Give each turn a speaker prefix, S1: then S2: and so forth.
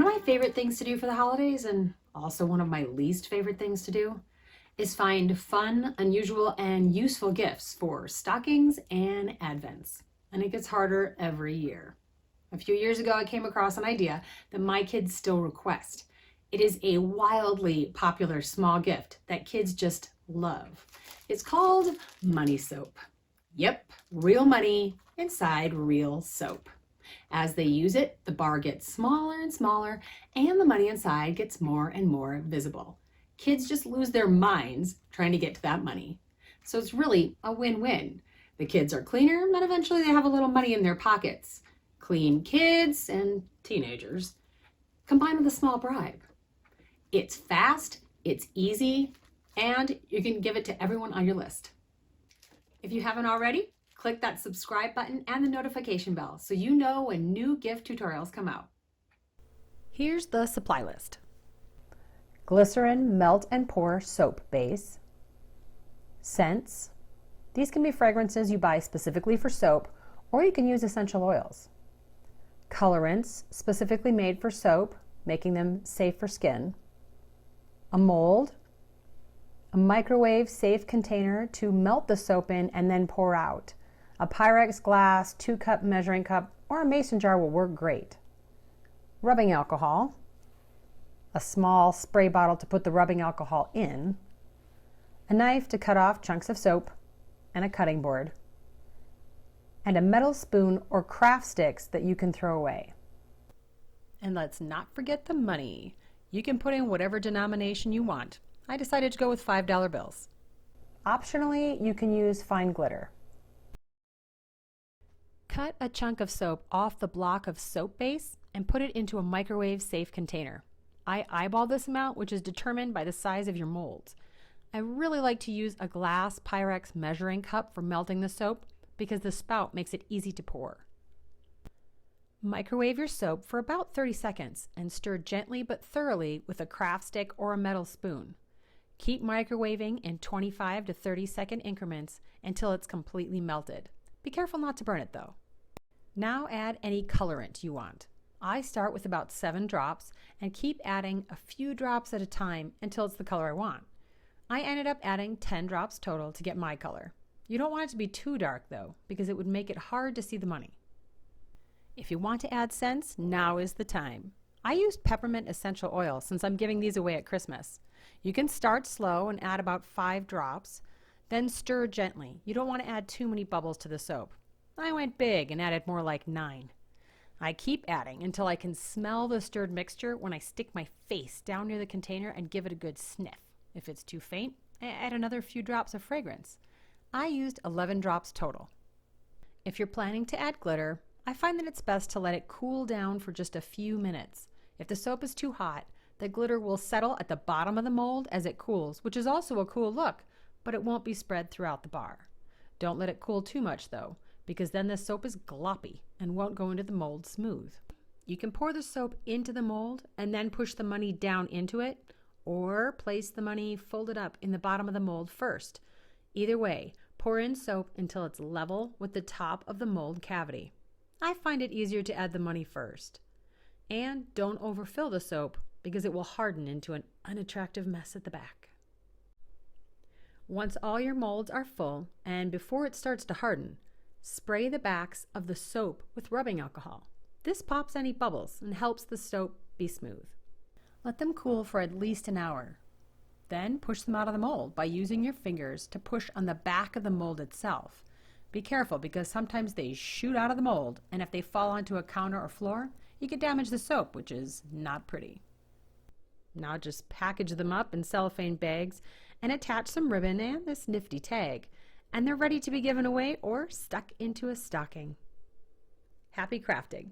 S1: One of my favorite things to do for the holidays, and also one of my least favorite things to do, is find fun, unusual, and useful gifts for stockings and advents. And it gets harder every year. A few years ago, I came across an idea that my kids still request. It is a wildly popular small gift that kids just love. It's called money soap. Yep, real money inside real soap. As they use it, the bar gets smaller and smaller, and the money inside gets more and more visible. Kids just lose their minds trying to get to that money. So it's really a win-win. The kids are cleaner, and eventually they have a little money in their pockets. Clean kids and teenagers, combined with a small bribe. It's fast, it's easy, and you can give it to everyone on your list. If you haven't already, click that subscribe button and the notification bell so you know when new gift tutorials come out.
S2: Here's the supply list. Glycerin melt and pour soap base. Scents. These can be fragrances you buy specifically for soap, or you can use essential oils. Colorants specifically made for soap, making them safe for skin. A mold. A microwave safe container to melt the soap in and then pour out. A Pyrex glass, 2-cup measuring cup, or a mason jar will work great. Rubbing alcohol. A small spray bottle to put the rubbing alcohol in. A knife to cut off chunks of soap, and a cutting board. And a metal spoon or craft sticks that you can throw away. And let's not forget the money. You can put in whatever denomination you want. I decided to go with $5 bills. Optionally, you can use fine glitter. Cut a chunk of soap off the block of soap base and put it into a microwave safe container. I eyeball this amount, which is determined by the size of your molds. I really like to use a glass Pyrex measuring cup for melting the soap because the spout makes it easy to pour. Microwave your soap for about 30 seconds and stir gently but thoroughly with a craft stick or a metal spoon. Keep microwaving in 25 to 30 second increments until it's completely melted. Be careful not to burn it though. Now add any colorant you want. I start with about 7 drops and keep adding a few drops at a time until it's the color I want. I ended up adding 10 drops total to get my color. You don't want it to be too dark though, because it would make it hard to see the money. If you want to add scents, now is the time. I used peppermint essential oil since I'm giving these away at Christmas. You can start slow and add about 5 drops, then stir gently. You don't want to add too many bubbles to the soap. I went big and added more like 9. I keep adding until I can smell the stirred mixture when I stick my face down near the container and give it a good sniff. If it's too faint, I add another few drops of fragrance. I used 11 drops total. If you're planning to add glitter, I find that it's best to let it cool down for just a few minutes. If the soap is too hot, the glitter will settle at the bottom of the mold as it cools, which is also a cool look, but it won't be spread throughout the bar. Don't let it cool too much though, because then the soap is gloppy and won't go into the mold smooth. You can pour the soap into the mold and then push the money down into it, or place the money folded up in the bottom of the mold first. Either way, pour in soap until it's level with the top of the mold cavity. I find it easier to add the money first. And don't overfill the soap because it will harden into an unattractive mess at the back. Once all your molds are full and before it starts to harden, spray the backs of the soap with rubbing alcohol. This pops any bubbles and helps the soap be smooth. Let them cool for at least an hour. Then push them out of the mold by using your fingers to push on the back of the mold itself. Be careful because sometimes they shoot out of the mold, and if they fall onto a counter or floor, you could damage the soap, which is not pretty. Now just package them up in cellophane bags and attach some ribbon and this nifty tag, and they're ready to be given away or stuck into a stocking. Happy crafting!